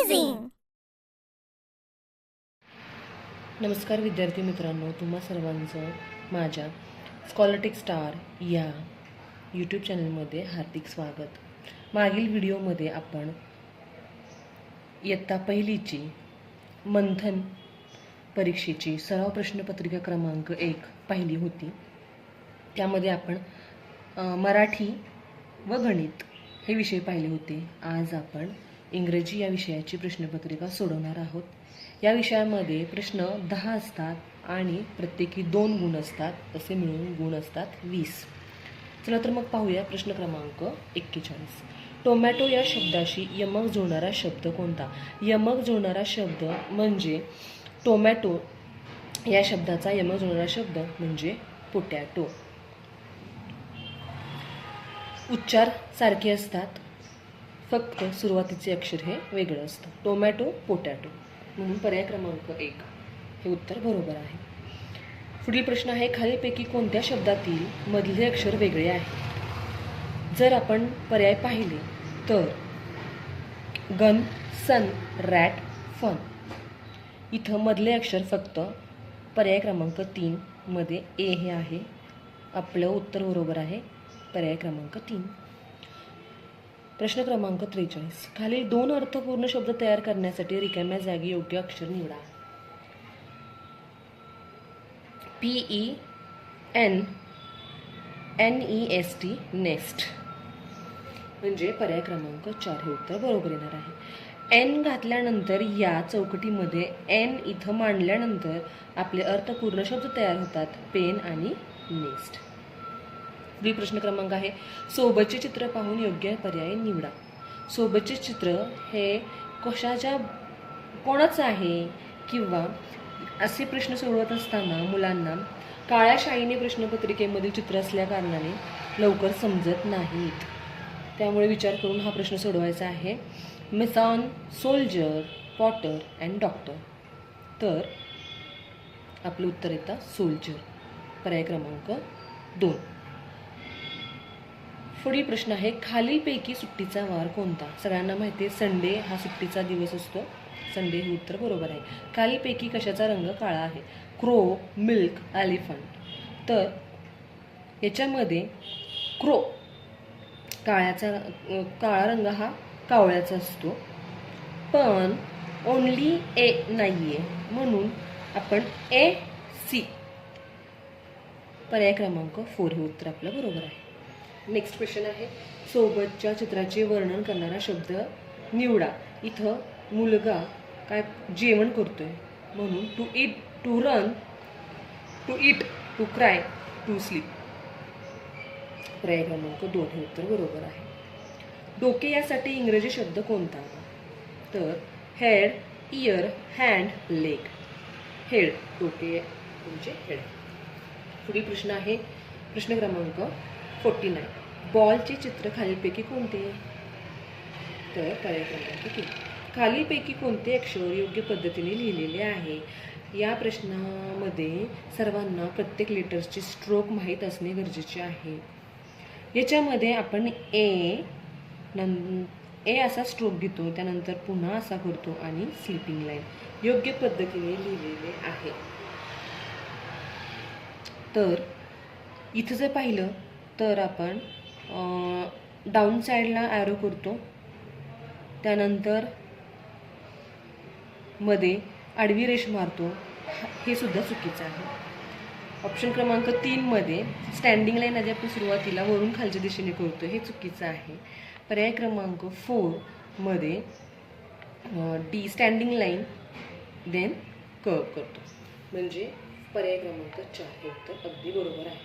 Amazing. नमस्कार विद्यार्थी मित्रांनो, तुम्हा सर्वांचं माझ्या स्कॉलरटिक स्टार या यूट्यूब चॅनलमध्ये हार्दिक स्वागत. मागील व्हिडिओमध्ये आपण इयत्ता पहिलीची मंथन परीक्षेची सराव प्रश्नपत्रिका क्रमांक 1 पाहिली होती. त्यामध्ये आपण मराठी व गणित हे विषय पाहिले होते. आज आपण इंग्रजी या विषयाची प्रश्नपत्रिका सोडवणार आहोत. या विषयामध्ये प्रश्न 10 असतात आणि प्रत्येकी 2 गुण असतात. असे मिळून गुण असतात 20. चला तर मग पाहूया प्रश्न क्रमांक 41. टोमॅटो या शब्दाशी यमक जोडणारा शब्द कोणता? यमक जोडणारा शब्द म्हणजे टोमॅटो या शब्दाचा यमक जोडणारा शब्द म्हणजे पोटॅटो. उच्चार सारखे असतात, फक्त सुरुवातीचे अक्षर हे वेगळं असतं. टोमॅटो, पोटॅटो, म्हणून पर्याय क्रमांक 1 हे उत्तर बरोबर आहे. पुढील प्रश्न आहे, खालीलपैकी कोणत्या शब्दातील मधले अक्षर वेगळे आहे? जर आपण पर्याय पाहिले तर गन, सन, रॅट, फन. इथं मधले अक्षर फक्त पर्याय क्रमांक 3 मध्ये ए हे आहे. आपलं उत्तर बरोबर आहे, पर्याय क्रमांक 3. प्रश्न क्रमांक 43. खालील 2 अर्थपूर्ण शब्द तयार करण्यासाठी रिकाम्या जागी योग्य अक्षर निवडा. PENNEST नेस्ट म्हणजे पर्याय क्रमांक 4 हे उत्तर बरोबर येणार आहे. एन घातल्यानंतर या चौकटीमध्ये एन इथं मांडल्यानंतर आपले अर्थपूर्ण शब्द तयार होतात, पेन आणि नेस्ट. पुढील प्रश्न क्रमांक आहे, सोबतचे चित्र पाहून योग्य पर्याय निवडा. सोबतचे चित्र हे कोणाचं आहे किंवा असे प्रश्न सोडवत असताना मुलांना काळ्या शाईने प्रश्नपत्रिकेमधील चित्र असल्या कारणाने लवकर समजत नाहीत. त्यामुळे विचार करून हा प्रश्न सोडवायचा आहे. मिसान, सोल्जर, पॉटर अँड डॉक्टर. तर आपलं उत्तर येतं सोल्जर, पर्याय क्रमांक 2. पुढील प्रश्न आहे, खालीलपैकी सुट्टीचा वार कोणता? सगळ्यांना माहिती आहे संडे हा सुट्टीचा दिवस असतो. संडे हे उत्तर बरोबर आहे. खालीलपैकी कशाचा रंग काळा आहे? Crow, milk, elephant. तर याच्यामध्ये क्रो काळा रंग हा कावळ्याचा असतो, पण ओनली ए नाही आहे, म्हणून आपण ए सी, पर्याय क्रमांक 4 हे उत्तर आपलं बरोबर आहे. नेक्स्ट क्वेश्चन आहे, सोबतच्या चित्राचे वर्णन करणारा शब्द निवडा. इथं मुलगा काय जेवण करतोय, म्हणून to eat, to run, to eat, to cry, to sleep, पर्याय क्रमांक 2 हे उत्तर बरोबर आहे. डोके यासाठी इंग्रजी शब्द कोणता? तर head, year, hand, leg. Head, डोके म्हणजे हेड. पुढील प्रश्न आहे, प्रश्न क्रमांक 49. बॉलचे चित्र खालीलपैकी कोणते? तर पर्याय क्रमांक 3. खालीलपैकी कोणते अक्षर योग्य पद्धतीने लिहिलेले आहे? या प्रश्नामध्ये सर्वांना प्रत्येक लेटर्सची स्ट्रोक माहीत असणे गरजेचे आहे. याच्यामध्ये आपण ए असा स्ट्रोक घेतो, त्यानंतर पुन्हा असा करतो आणि स्लिपिंग लाईन योग्य पद्धतीने लिहिलेले आहे. तर इथं जर पाहिलं तर आपण डाऊन साईडला ॲरो करतो, त्यानंतर मध्ये आडवी रेष मारतो, हे सुद्धा चुकीचं आहे. ऑप्शन क्रमांक 3 मध्ये स्टँडिंग लाईन आधी आपण सुरुवातीला वरून खालच्या दिशेने करतो, हे चुकीचं आहे. पर्याय क्रमांक 4 मध्ये D standing line then curve करतो, म्हणजे पर्याय क्रमांक 4 हे उत्तर अगदी बरोबर आहे.